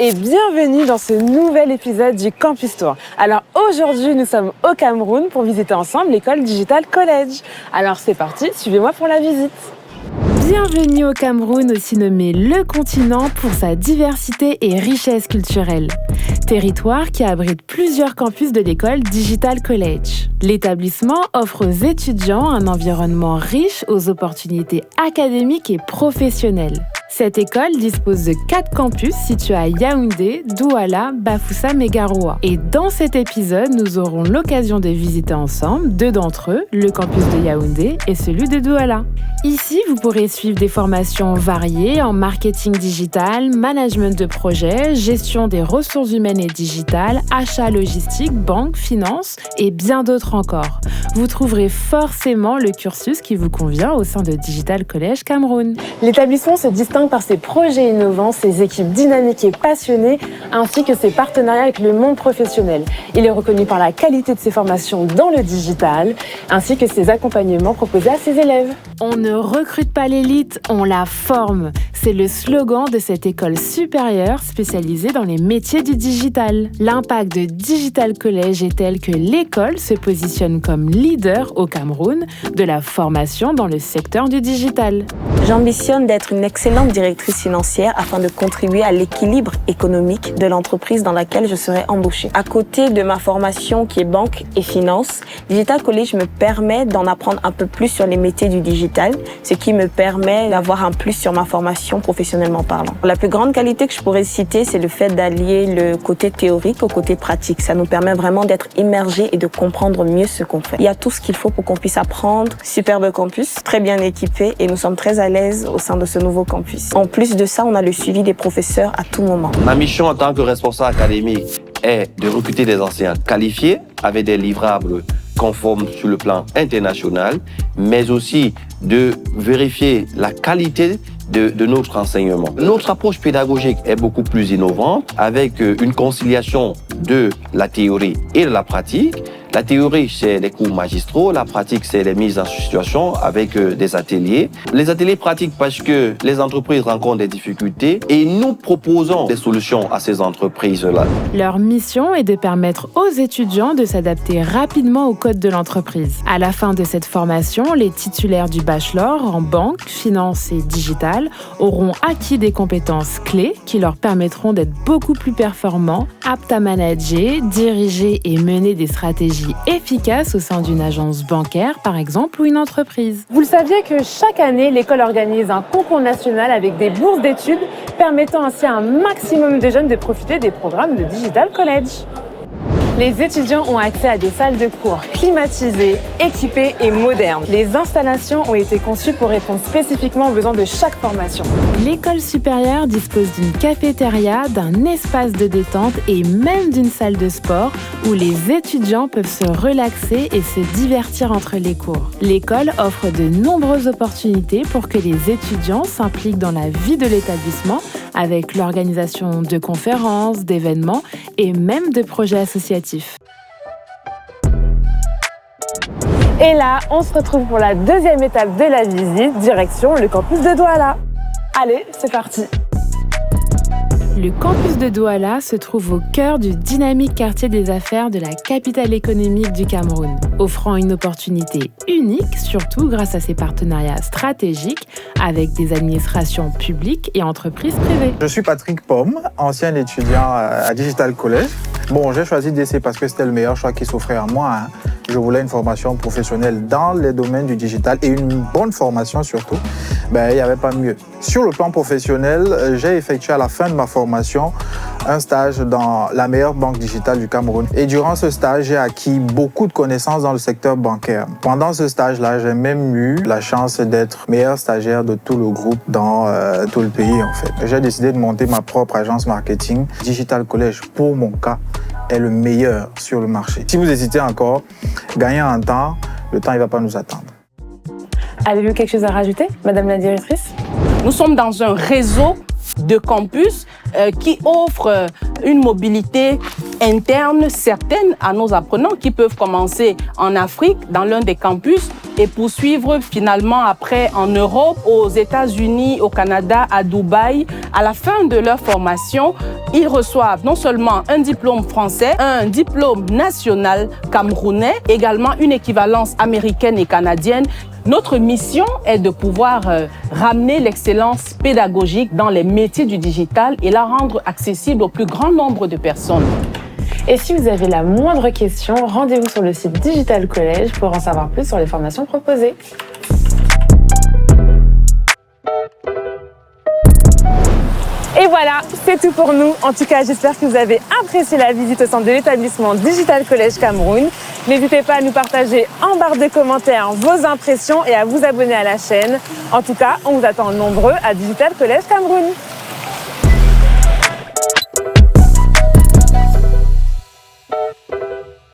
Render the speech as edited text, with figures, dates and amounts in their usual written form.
et bienvenue dans ce nouvel épisode du Campus Tour. Alors aujourd'hui, nous sommes au Cameroun pour visiter ensemble l'école Digital College. Alors c'est parti, suivez-moi pour la visite. Bienvenue au Cameroun, aussi nommé le continent pour sa diversité et richesse culturelle. Territoire qui abrite plusieurs campus de l'école Digital College. L'établissement offre aux étudiants un environnement riche aux opportunités académiques et professionnelles. Cette école dispose de 4 campus situés à Yaoundé, Douala, Bafoussam et Garoua. Et dans cet épisode, nous aurons l'occasion de visiter ensemble 2 d'entre eux, le campus de Yaoundé et celui de Douala. Ici, vous pourrez suivre des formations variées en marketing digital, management de projet, gestion des ressources humaines et digitales, achat logistique, banque, finance et bien d'autres encore. Vous trouverez forcément le cursus qui vous convient au sein de Digital College Cameroun. L'établissement se distingue par ses projets innovants, ses équipes dynamiques et passionnées, ainsi que ses partenariats avec le monde professionnel. Il est reconnu par la qualité de ses formations dans le digital, ainsi que ses accompagnements proposés à ses élèves. On ne recrute pas l'élite, on la forme. C'est le slogan de cette école supérieure spécialisée dans les métiers du digital. L'impact de Digital College est tel que l'école se positionne comme leader au Cameroun de la formation dans le secteur du digital. J'ambitionne d'être une excellente directrice financière afin de contribuer à l'équilibre économique de l'entreprise dans laquelle je serai embauchée. À côté de ma formation qui est banque et finance, Digital College me permet d'en apprendre un peu plus sur les métiers du digital, ce qui me permet d'avoir un plus sur ma formation professionnellement parlant. La plus grande qualité que je pourrais citer, c'est le fait d'allier le côté théorique au côté pratique. Ça nous permet vraiment d'être immergés et de comprendre mieux ce qu'on fait. Il y a tout ce qu'il faut pour qu'on puisse apprendre. Superbe campus, très bien équipé et nous sommes très à l'aise au sein de ce nouveau campus. En plus de ça, on a le suivi des professeurs à tout moment. Ma mission en tant que responsable académique est de recruter des enseignants qualifiés avec des livrables conformes sur le plan international, mais aussi de vérifier la qualité de notre enseignement. Notre approche pédagogique est beaucoup plus innovante avec une conciliation de la théorie et de la pratique. La théorie, c'est les cours magistraux. La pratique, c'est les mises en situation avec des ateliers. Les ateliers pratiques parce que les entreprises rencontrent des difficultés et nous proposons des solutions à ces entreprises-là. Leur mission est de permettre aux étudiants de s'adapter rapidement au code de l'entreprise. À la fin de cette formation, les titulaires du bachelor en banque, finance et digital auront acquis des compétences clés qui leur permettront d'être beaucoup plus performants, aptes à manager, diriger et mener des stratégies efficaces au sein d'une agence bancaire, par exemple, ou une entreprise. Vous le saviez que chaque année, l'école organise un concours national avec des bourses d'études permettant ainsi à un maximum de jeunes de profiter des programmes de Digital College. Les étudiants ont accès à des salles de cours climatisées, équipées et modernes. Les installations ont été conçues pour répondre spécifiquement aux besoins de chaque formation. L'école supérieure dispose d'une cafétéria, d'un espace de détente et même d'une salle de sport où les étudiants peuvent se relaxer et se divertir entre les cours. L'école offre de nombreuses opportunités pour que les étudiants s'impliquent dans la vie de l'établissement avec l'organisation de conférences, d'événements et même de projets associatifs. Et là, on se retrouve pour la deuxième étape de la visite, direction le campus de Douala. Allez, c'est parti! Le campus de Douala se trouve au cœur du dynamique quartier des affaires de la capitale économique du Cameroun, offrant une opportunité unique, surtout grâce à ses partenariats stratégiques avec des administrations publiques et entreprises privées. Je suis Patrick Pomme, ancien étudiant à Digital College. Bon, j'ai choisi DC parce que c'était le meilleur choix qui s'offrait à moi. Je voulais une formation professionnelle dans les domaines du digital et une bonne formation surtout. Il n'y avait pas mieux. Sur le plan professionnel, j'ai effectué à la fin de ma formation un stage dans la meilleure banque digitale du Cameroun. Et durant ce stage, j'ai acquis beaucoup de connaissances dans le secteur bancaire. Pendant ce stage-là, j'ai même eu la chance d'être meilleur stagiaire de tout le groupe dans tout le pays en fait. J'ai décidé de monter ma propre agence marketing. Digital College, pour mon cas, est le meilleur sur le marché. Si vous hésitez encore, gagnez en temps, le temps ne va pas nous attendre. Avez-vous quelque chose à rajouter, Madame la directrice? Nous sommes dans un réseau de campus qui offre une mobilité interne certaine à nos apprenants qui peuvent commencer en Afrique, dans l'un des campus, et poursuivre finalement après en Europe, aux États-Unis, au Canada, à Dubaï. À la fin de leur formation, Ils reçoivent non seulement un diplôme français, un diplôme national camerounais, également une équivalence américaine et canadienne. Notre mission est de pouvoir ramener l'excellence pédagogique dans les métiers du digital et la rendre accessible au plus grand nombre de personnes. Et si vous avez la moindre question, rendez-vous sur le site Digital College pour en savoir plus sur les formations proposées. Et voilà, c'est tout pour nous. En tout cas, j'espère que vous avez apprécié la visite au centre de l'établissement Digital College Cameroun. N'hésitez pas à nous partager en barre de commentaires vos impressions et à vous abonner à la chaîne. En tout cas, on vous attend nombreux à Digital College Cameroun.